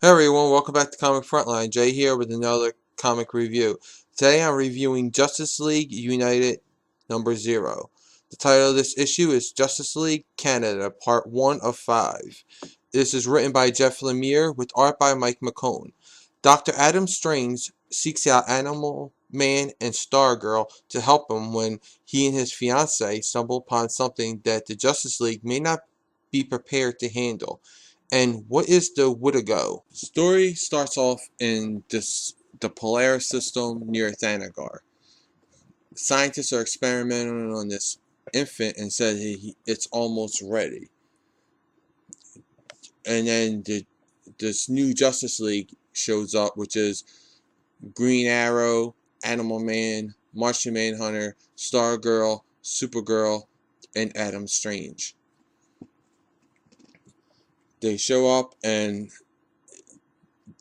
Hey everyone, welcome back to Comic Frontline. Jay here with another comic review. Today I'm reviewing Justice League United number 0. The title of this issue is Justice League Canada, Part 1 of 5. This is written by Jeff Lemire with art by McKone. Dr. Adam Strange seeks out Animal Man and Stargirl to help him when he and his fiancée stumble upon something that the Justice League may not be prepared to handle. And what is the Woodago? Story starts off in the Polaris system near Thanagar. Scientists are experimenting on this infant and said it's almost ready. And then this new Justice League shows up, which is Green Arrow, Animal Man, Martian Manhunter, Stargirl, Supergirl, and Adam Strange. They show up and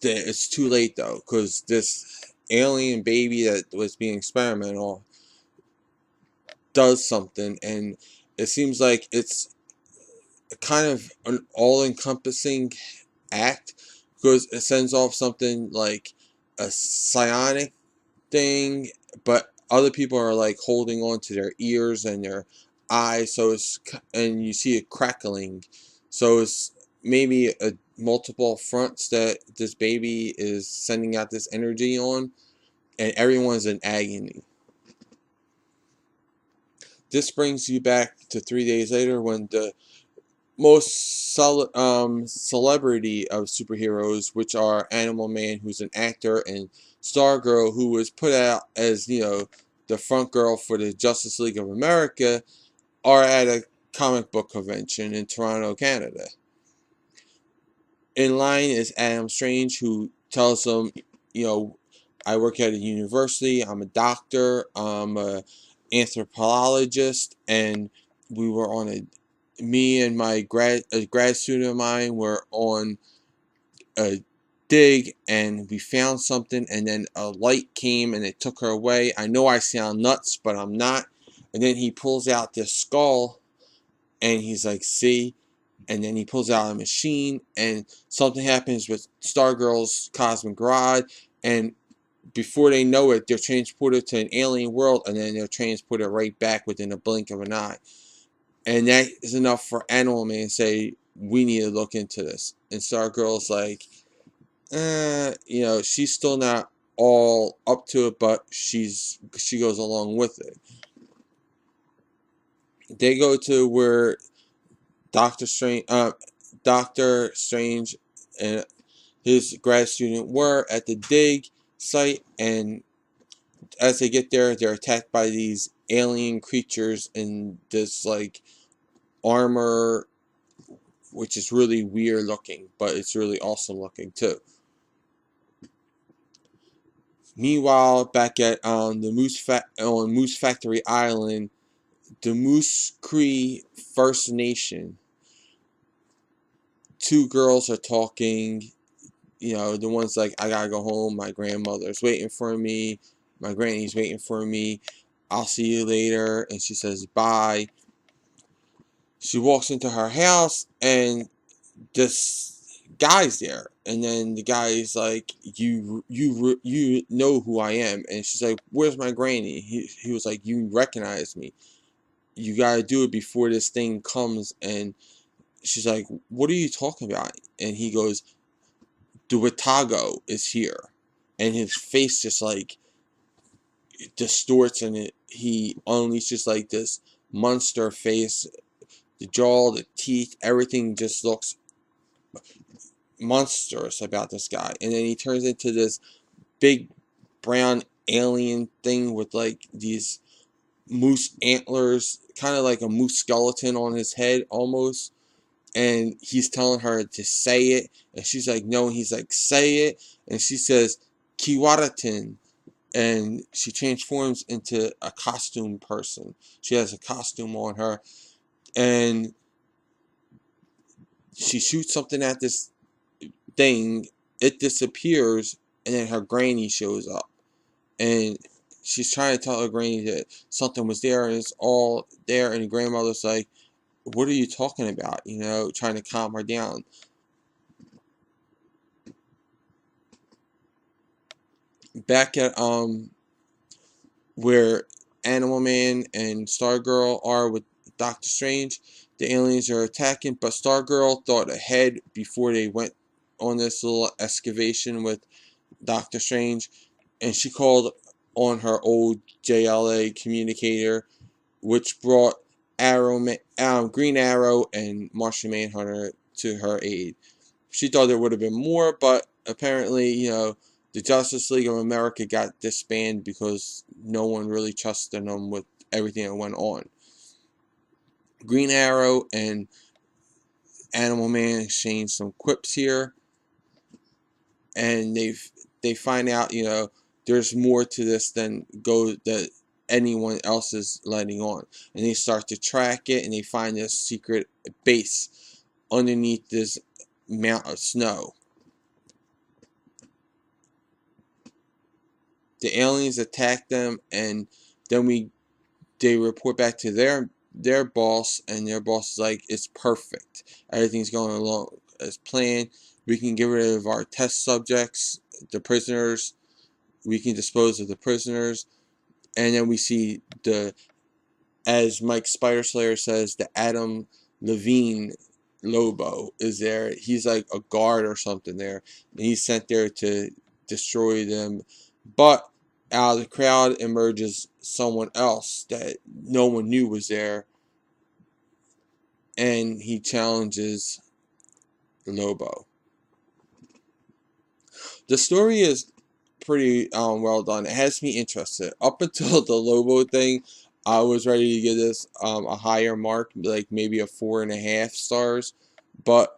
it's too late though, because this alien baby that was being experimented on does something, and it seems like it's kind of an all-encompassing act, because it sends off something like a psionic thing, but other people are like holding on to their ears and their eyes, and you see it crackling, so it's maybe a multiple fronts that this baby is sending out this energy on, and everyone's in agony. This brings you back to 3 days later, when the most celebrity of superheroes, which are Animal Man, who's an actor, and Stargirl, who was put out as, the front girl for the Justice League of America, are at a comic book convention in Toronto, Canada. In line is Adam Strange, who tells them, I work at a university, I'm a doctor, I'm a anthropologist, and we were on me and a grad student of mine were on a dig, and we found something, and then a light came and it took her away. I know I sound nuts, but I'm not. And then he pulls out this skull, and he's like, see? And then he pulls out a machine, and something happens with Stargirl's cosmic rod, and before they know it, they're transported to an alien world, and then they're transported right back within a blink of an eye. And that is enough for Animal Man to say, we need to look into this. And Stargirl's like, she's still not all up to it, but she goes along with it. They go to where Doctor Strange and his grad student were at the dig site, and as they get there, they're attacked by these alien creatures in this like armor, which is really weird looking, but it's really awesome looking too. Meanwhile, back at the Moose Factory Island, the Moose Cree First Nation, two girls are talking. The one's like, I gotta go home, my grandmother's waiting for me, my granny's waiting for me, I'll see you later, and she says bye. She walks into her house, and this guy's there, and then the guy's like, you know who I am, and she's like, where's my granny? He was like, you recognize me, you gotta do it before this thing comes. And she's like, what are you talking about? And he goes, the Watago is here. And his face just like distorts, and he unleashes like this monster face, the jaw, the teeth, everything just looks monstrous about this guy. And then he turns into this big brown alien thing with like these moose antlers, kind of like a moose skeleton on his head almost. And he's telling her to say it, and she's like, no. And he's like, say it. And she says, Kiwaratin. And she transforms into a costume person. She has a costume on her, and she shoots something at this thing. It disappears, and then her granny shows up, and she's trying to tell her granny that something was there, and it's all there. And the grandmother's like, what are you talking about? Trying to calm her down. back at where Animal Man and Stargirl are with Doctor Strange, the aliens are attacking, but Stargirl thought ahead before they went on this little excavation with Doctor Strange, and she called on her old JLA communicator, which brought Green Arrow and Martian Manhunter to her aid. She thought there would have been more, but apparently, the Justice League of America got disbanded because no one really trusted them with everything that went on. Green Arrow and Animal Man exchange some quips here, and they find out, there's more to this than that anyone else is letting on, and they start to track it, and they find this secret base underneath this mount of snow. The aliens attack them, and then they report back to their boss, and their boss is like, it's perfect. Everything's going along as planned. We can get rid of our test subjects, the prisoners. We can dispose of the prisoners. And then we see as Mike Spider-Slayer says, the Adam Levine Lobo is there. He's like a guard or something there. And he's sent there to destroy them. But out of the crowd emerges someone else that no one knew was there, and he challenges Lobo. The story is pretty well done. It has me interested. Up until the Lobo thing, I was ready to give this a higher mark, like maybe a 4.5 stars. But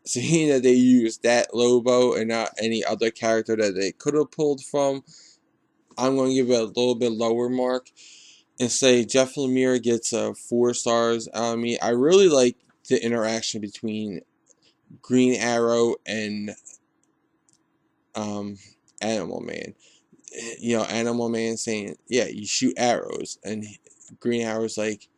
seeing that they used that Lobo and not any other character that they could have pulled from, I'm going to give it a little bit lower mark and say Jeff Lemire gets 4 stars out of me. I really like the interaction between Green Arrow and Animal Man. Animal Man saying, yeah, you shoot arrows, and Green Arrow's like,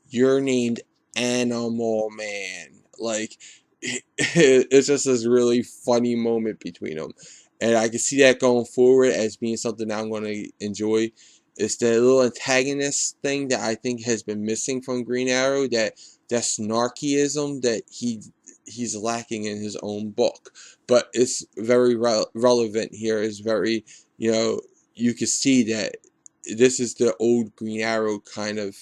you're named Animal Man. Like, it's just this really funny moment between them. And I can see that going forward as being something that I'm going to enjoy. It's the little antagonist thing that I think has been missing from Green Arrow, that snarkyism that he's lacking in his own book. But it's very relevant here. It's very, you can see that this is the old Green Arrow kind of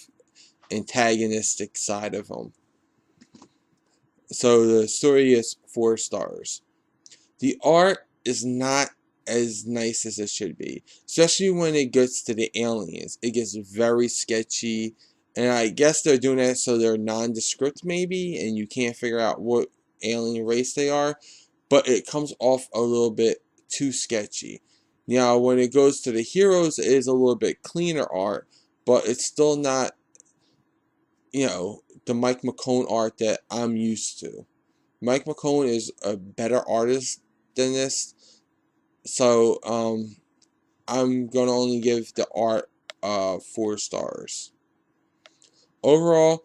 antagonistic side of him. So the story is 4 stars. The art is not as nice as it should be, especially when it gets to the aliens. It gets very sketchy, and I guess they're doing that so they're nondescript maybe, and you can't figure out what alien race they are, but it comes off a little bit too sketchy. Now, when it goes to the heroes, it is a little bit cleaner art, but it's still not, the Mike McKone art that I'm used to. Mike McKone is a better artist than this, so I'm gonna only give the art 4 stars. Overall,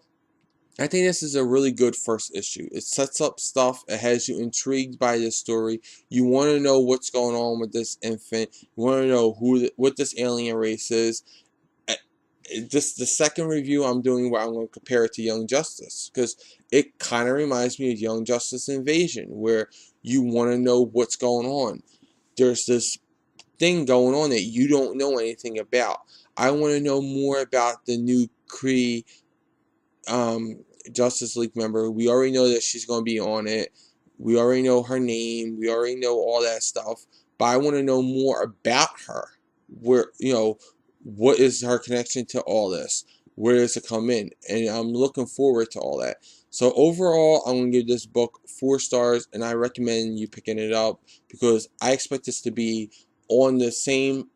I think this is a really good first issue. It sets up stuff. It has you intrigued by this story. You want to know what's going on with this infant. You want to know what this alien race is. This the second review I'm doing where I'm going to compare it to Young Justice, because it kind of reminds me of Young Justice Invasion, where you want to know what's going on. There's this thing going on that you don't know anything about. I want to know more about the new Kree Justice League member. We already know that she's going to be on it. We already know her name. We already know all that stuff. But I want to know more about her. Where, what is her connection to all this? Where does it come in? And I'm looking forward to all that. So overall, I'm going to give this book 4 stars, and I recommend you picking it up because I expect this to be on the same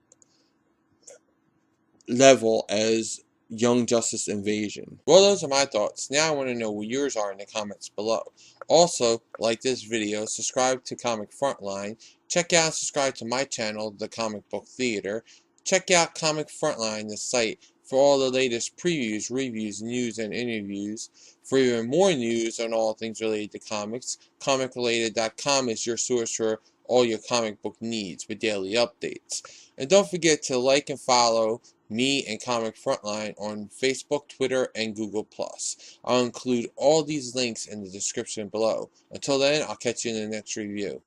level as Young Justice Invasion. Well, those are my thoughts. Now I want to know what yours are in the comments below. Also, like this video, subscribe to Comic Frontline, check out and subscribe to my channel, The Comic Book Theater. Check out Comic Frontline, the site, for all the latest previews, reviews, news, and interviews. For even more news on all things related to comics, comicrelated.com is your source for all your comic book needs with daily updates. And don't forget to like and follow me and Comic Frontline on Facebook, Twitter, and Google+. I'll include all these links in the description below. Until then, I'll catch you in the next review.